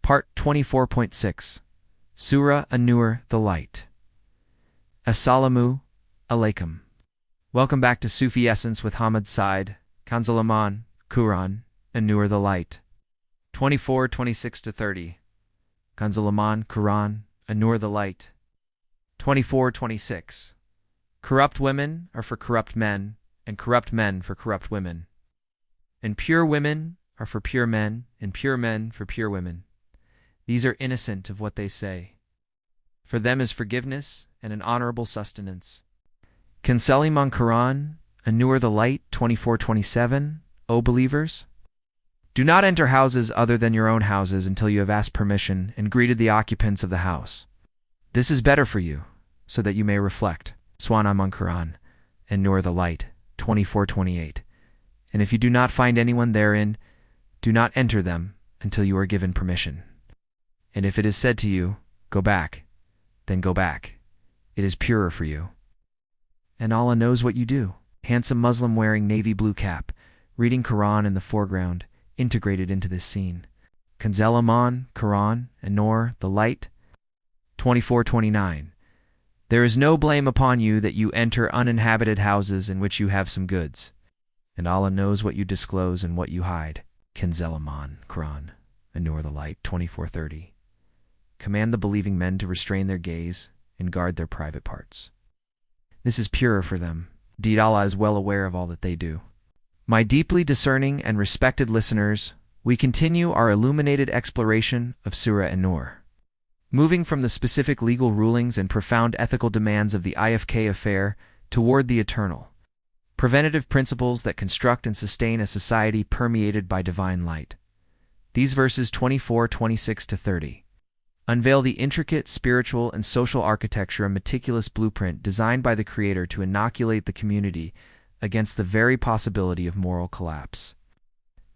Part 24.6 Surah An-Nur, the Light. Assalamu alaikum. Welcome back to Sufi Essence with Hammad Syed, Al-Basar, Quran, An-Nur, the Light. 24:26-30. Al-Basar, Quran, An-Nur, the Light. 24:26. Corrupt women are for corrupt men, and corrupt men for corrupt women. And pure women are for pure men, and pure men for pure women. These are innocent of what they say. For them is forgiveness and an honorable sustenance. Concealing on Quran, An-Nur, the Light, 24:27. O believers, do not enter houses other than your own houses until you have asked permission and greeted the occupants of the house. This is better for you, so that you may reflect. Swanam on Quran, An-Nur, the Light, 24:28. And if you do not find anyone therein, do not enter them until you are given permission. And if it is said to you, go back, then go back. It is purer for you. And Allah knows what you do. Handsome Muslim wearing navy blue cap, reading Quran in the foreground, integrated into this scene. Kanzelaman, Quran, An-Nur, the Light, 24:29. There is no blame upon you that you enter uninhabited houses in which you have some goods. And Allah knows what you disclose and what you hide. Kanzelaman, Quran, An-Nur, the Light, 24:30. Command the believing men to restrain their gaze and guard their private parts. This is purer for them. Indeed, Allah is well aware of all that they do. My deeply discerning and respected listeners, we continue our illuminated exploration of Surah An-Nur. Moving from the specific legal rulings and profound ethical demands of the IFK affair toward the eternal, preventative principles that construct and sustain a society permeated by divine light. These verses 24:26-30 unveil the intricate spiritual and social architecture, a meticulous blueprint designed by the Creator to inoculate the community against the very possibility of moral collapse.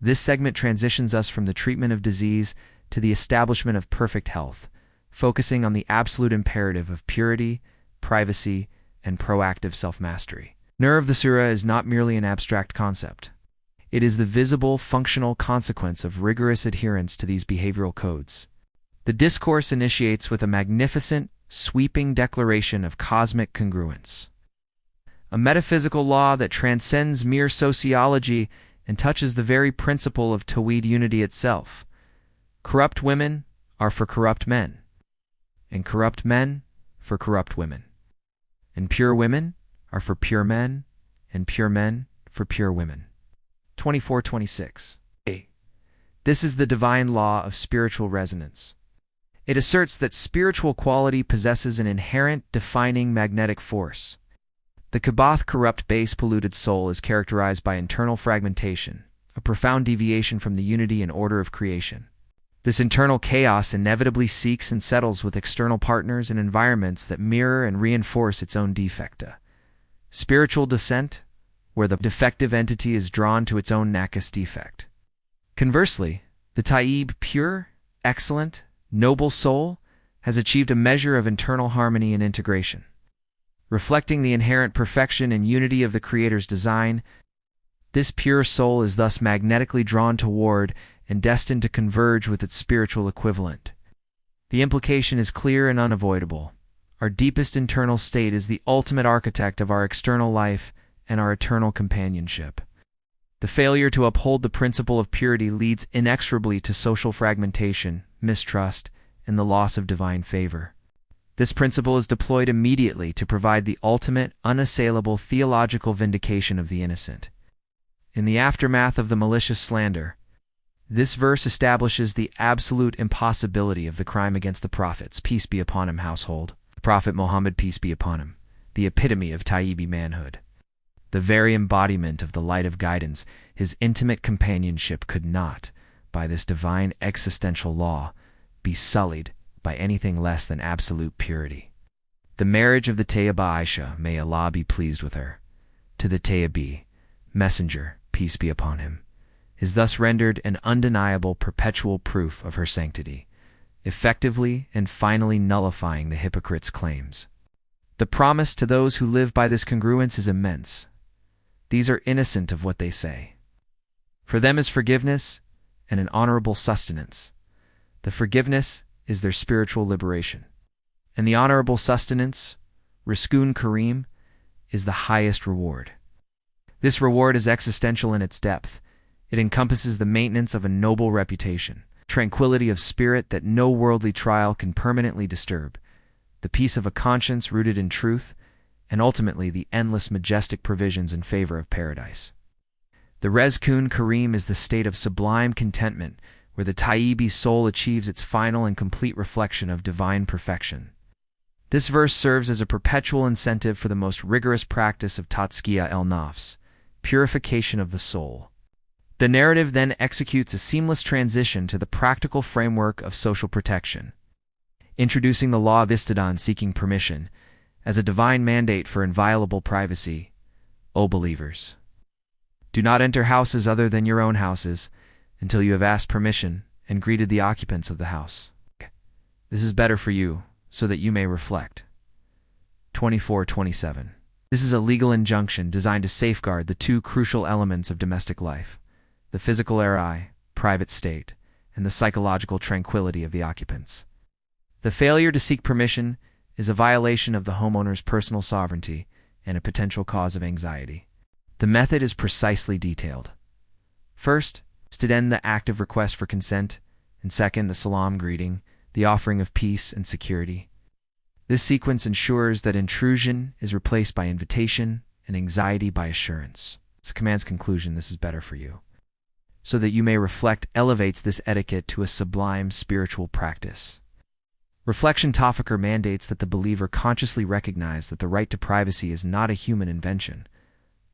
This segment transitions us from the treatment of disease to the establishment of perfect health, focusing on the absolute imperative of purity, privacy, and proactive self-mastery. Nur of the Surah is not merely an abstract concept. It is the visible, functional consequence of rigorous adherence to these behavioral codes. The discourse initiates with a magnificent, sweeping declaration of cosmic congruence, a metaphysical law that transcends mere sociology and touches the very principle of Tawhid unity itself. Corrupt women are for corrupt men, and corrupt men for corrupt women. And pure women are for pure men, and pure men for pure women. 24:26. This is the divine law of spiritual resonance. It asserts that spiritual quality possesses an inherent defining magnetic force. The Kabath, corrupt, base, polluted soul is characterized by internal fragmentation, a profound deviation from the unity and order of creation. This internal chaos inevitably seeks and settles with external partners and environments that mirror and reinforce its own defecta. Spiritual descent, where the defective entity is drawn to its own nakas defect. Conversely, the Tayyib, pure, excellent, noble soul, has achieved a measure of internal harmony and integration. Reflecting the inherent perfection and unity of the Creator's design, this pure soul is thus magnetically drawn toward and destined to converge with its spiritual equivalent. The implication is clear and unavoidable. Our deepest internal state is the ultimate architect of our external life and our eternal companionship. The failure to uphold the principle of purity leads inexorably to social fragmentation, mistrust, and the loss of divine favor. This principle is deployed immediately to provide the ultimate, unassailable theological vindication of the innocent. In the aftermath of the malicious slander, this verse establishes the absolute impossibility of the crime against the Prophet's, peace be upon him, household. The Prophet Muhammad, peace be upon him, the epitome of Tayyibi manhood. The very embodiment of the light of guidance, his intimate companionship could not, by this divine existential law, be sullied by anything less than absolute purity. The marriage of the Tayyibah Aisha, may Allah be pleased with her, to the Tayyibi, messenger, peace be upon him, is thus rendered an undeniable perpetual proof of her sanctity, effectively and finally nullifying the hypocrite's claims. The promise to those who live by this congruence is immense. These are innocent of what they say. For them is forgiveness and an honorable sustenance. The forgiveness is their spiritual liberation. And the honorable sustenance, Rizqun Kareem, is the highest reward. This reward is existential in its depth. It encompasses the maintenance of a noble reputation, tranquility of spirit that no worldly trial can permanently disturb, the peace of a conscience rooted in truth, and ultimately the endless majestic provisions in favor of paradise. The Rizqun Kareem is the state of sublime contentment where the Tayyibi soul achieves its final and complete reflection of divine perfection. This verse serves as a perpetual incentive for the most rigorous practice of Tazkiyah el-Nafs, purification of the soul. The narrative then executes a seamless transition to the practical framework of social protection, introducing the law of Isti'dhan seeking permission as a divine mandate for inviolable privacy. O believers, do not enter houses other than your own houses until you have asked permission and greeted the occupants of the house. This is better for you, so that you may reflect. 24:27. This is a legal injunction designed to safeguard the two crucial elements of domestic life: the physical private state, and the psychological tranquility of the occupants. The failure to seek permission is a violation of the homeowner's personal sovereignty and a potential cause of anxiety. The method is precisely detailed. First, Isti'dhan, the active request for consent, and second, the salam greeting, the offering of peace and security. This sequence ensures that intrusion is replaced by invitation and anxiety by assurance. This command's conclusion, this is better for you, so that you may reflect, elevates this etiquette to a sublime spiritual practice. Reflection Tafakkur mandates that the believer consciously recognize that the right to privacy is not a human invention,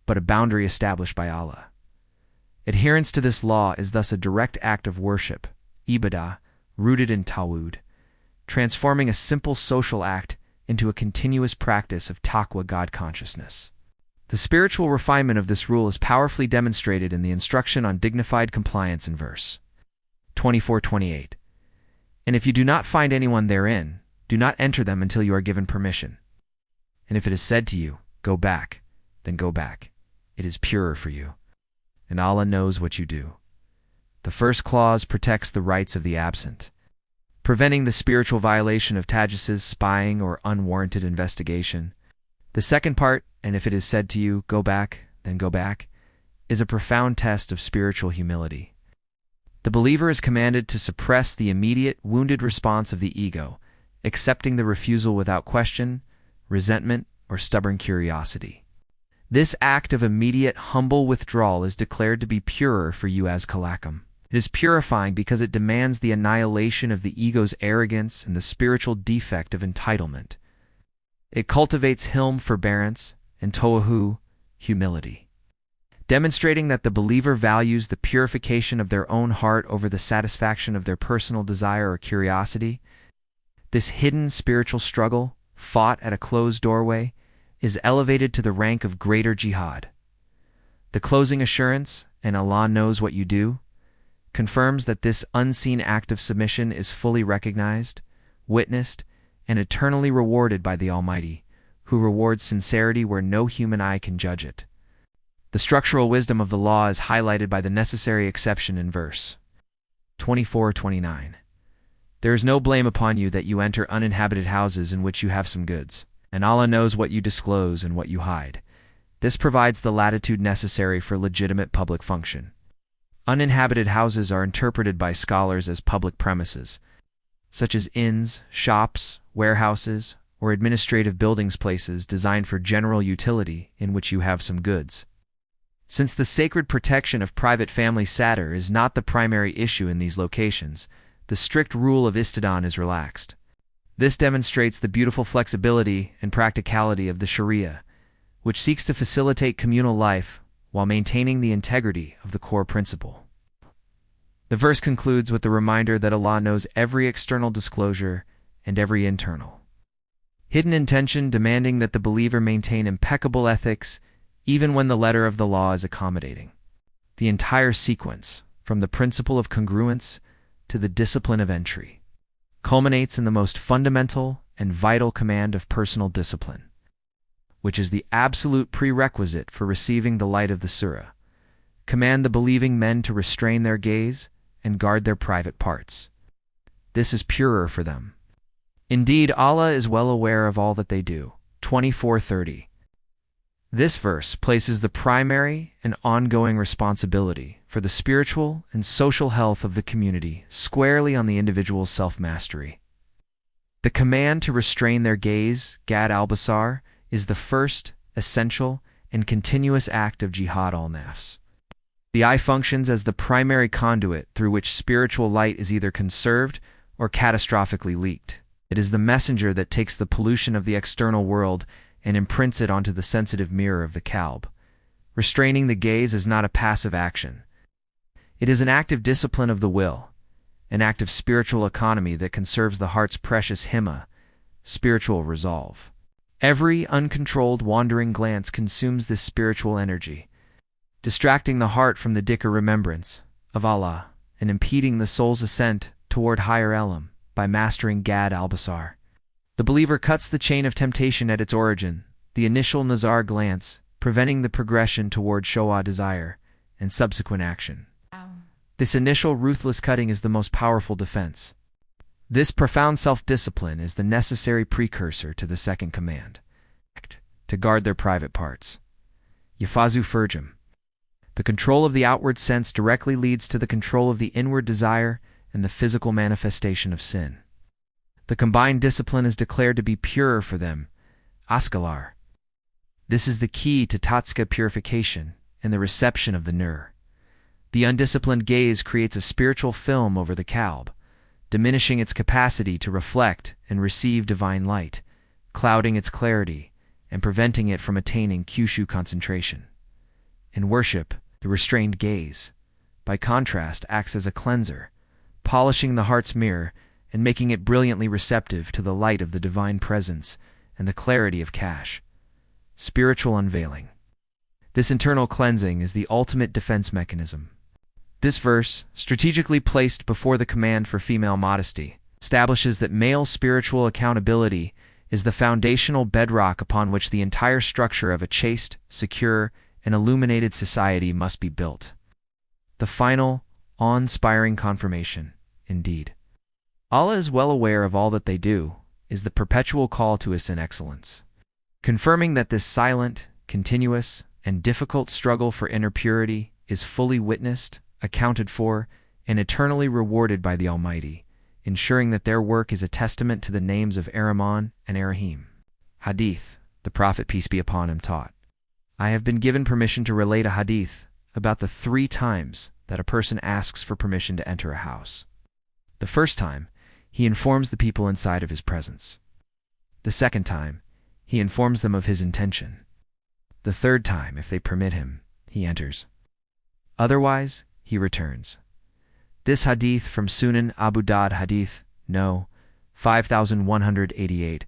but a boundary established by Allah. Adherence to this law is thus a direct act of worship, ibadah, rooted in tawhid, transforming a simple social act into a continuous practice of taqwa, God consciousness. The spiritual refinement of this rule is powerfully demonstrated in the instruction on dignified compliance in verse 24:28. And if you do not find anyone therein, do not enter them until you are given permission. And if it is said to you, go back, then go back. It is purer for you. And Allah knows what you do. The first clause protects the rights of the absent, preventing the spiritual violation of tajassus, spying, or unwarranted investigation. The second part, and if it is said to you, go back, then go back, is a profound test of spiritual humility. The believer is commanded to suppress the immediate, wounded response of the ego, accepting the refusal without question, resentment, or stubborn curiosity. This act of immediate, humble withdrawal is declared to be purer for you as kalakam. It is purifying because it demands the annihilation of the ego's arrogance and the spiritual defect of entitlement. It cultivates hilm, forbearance, and toahu, humility, demonstrating that the believer values the purification of their own heart over the satisfaction of their personal desire or curiosity. This hidden spiritual struggle, fought at a closed doorway, is elevated to the rank of greater jihad. The closing assurance, and Allah knows what you do, confirms that this unseen act of submission is fully recognized, witnessed, and eternally rewarded by the Almighty, who rewards sincerity where no human eye can judge it. The structural wisdom of the law is highlighted by the necessary exception in verse 24:29. There is no blame upon you that you enter uninhabited houses in which you have some goods, and Allah knows what you disclose and what you hide. This provides the latitude necessary for legitimate public function. Uninhabited houses are interpreted by scholars as public premises, such as inns, shops, warehouses, or administrative buildings, places designed for general utility in which you have some goods. Since the sacred protection of private family Satr is not the primary issue in these locations, the strict rule of Isti'dhan is relaxed. This demonstrates the beautiful flexibility and practicality of the Sharia, which seeks to facilitate communal life while maintaining the integrity of the core principle. The verse concludes with the reminder that Allah knows every external disclosure and every internal hidden intention, demanding that the believer maintain impeccable ethics even when the letter of the law is accommodating. The entire sequence, from the principle of congruence to the discipline of entry, culminates in the most fundamental and vital command of personal discipline, which is the absolute prerequisite for receiving the light of the surah. Command the believing men to restrain their gaze and guard their private parts. this is purer for them. Indeed, Allah is well aware of all that they do. 24:30. This verse places the primary and ongoing responsibility for the spiritual and social health of the community squarely on the individual's self-mastery. The command to restrain their gaze, Ghadd al-basar, is the first, essential, and continuous act of jihad al-nafs. The eye functions as the primary conduit through which spiritual light is either conserved or catastrophically leaked. It is the messenger that takes the pollution of the external world and imprints it onto the sensitive mirror of the Qalb. Restraining the gaze is not a passive action. It is an active discipline of the will, an act of spiritual economy that conserves the heart's precious himma, spiritual resolve. Every uncontrolled wandering glance consumes this spiritual energy, distracting the heart from the dhikr remembrance of Allah and impeding the soul's ascent toward higher elam by mastering Ghadd al-basar. The believer cuts the chain of temptation at its origin, the initial nazar glance, preventing the progression toward showa desire and subsequent action. This initial ruthless cutting is the most powerful defense. This profound self-discipline is the necessary precursor to the second command, to guard their private parts. Yafazu furjum. The control of the outward sense directly leads to the control of the inward desire and the physical manifestation of sin. The combined discipline is declared to be purer for them, askalar. This is the key to tatska purification and the reception of the nur. The undisciplined gaze creates a spiritual film over the Qalb, diminishing its capacity to reflect and receive divine light, clouding its clarity, and preventing it from attaining khushu concentration. In worship, the restrained gaze, by contrast, acts as a cleanser, polishing the heart's mirror and making it brilliantly receptive to the light of the divine presence and the clarity of Kash. Spiritual unveiling. This internal cleansing is the ultimate defense mechanism. This verse, strategically placed before the command for female modesty, establishes that male spiritual accountability is the foundational bedrock upon which the entire structure of a chaste, secure, and illuminated society must be built. The final, awe-inspiring confirmation, indeed. Allah is well aware of all that they do, is the perpetual call to us in excellence. Confirming that this silent, continuous, and difficult struggle for inner purity is fully witnessed, accounted for, and eternally rewarded by the Almighty, ensuring that their work is a testament to the names of ArRahman and ArRaheem. Hadith, the Prophet, peace be upon him, taught, I have been given permission to relate a hadith about the 3 times that a person asks for permission to enter a house. The first time, he informs the people inside of his presence. The second time, he informs them of his intention. The third time, if they permit him, he enters. Otherwise, he returns. This hadith from Sunan Abu Dawud Hadith No. 5188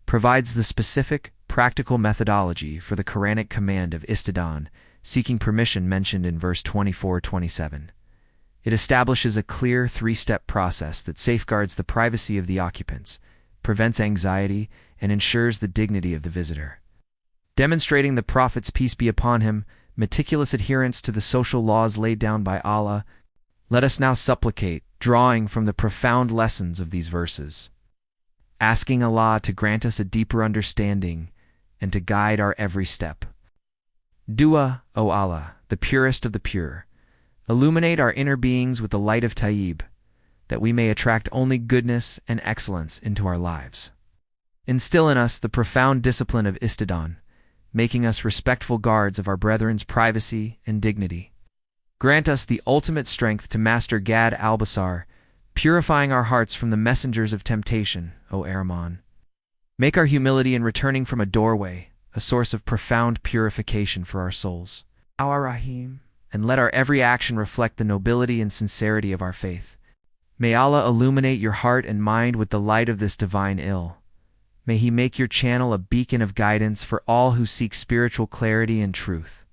provides the specific, practical methodology for the Quranic command of Isti'dhan, seeking permission mentioned in verse 24-27. It establishes a clear 3-step process that safeguards the privacy of the occupants, prevents anxiety, and ensures the dignity of the visitor. Demonstrating the Prophet's, peace be upon him, meticulous adherence to the social laws laid down by Allah, let us now supplicate, drawing from the profound lessons of these verses, asking Allah to grant us a deeper understanding and to guide our every step. Dua, O Allah, the purest of the pure, illuminate our inner beings with the light of Tayyib, that we may attract only goodness and excellence into our lives. Instill in us the profound discipline of Isti'dhan, making us respectful guards of our brethren's privacy and dignity. Grant us the ultimate strength to master Ghadd al-basar, purifying our hearts from the messengers of temptation, O ArRahman. Make our humility in returning from a doorway a source of profound purification for our souls, O ArRaheem, and let our every action reflect the nobility and sincerity of our faith. May Allah illuminate your heart and mind with the light of this divine ill. May He make your channel a beacon of guidance for all who seek spiritual clarity and truth.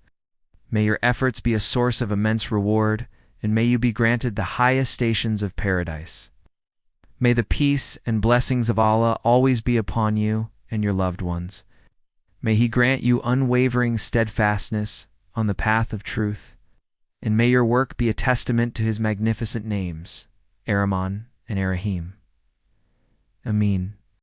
May your efforts be a source of immense reward, and may you be granted the highest stations of paradise. May the peace and blessings of Allah always be upon you and your loved ones. May He grant you unwavering steadfastness on the path of truth, and may your work be a testament to His magnificent names, ArRahman and ArRaheem. Ameen.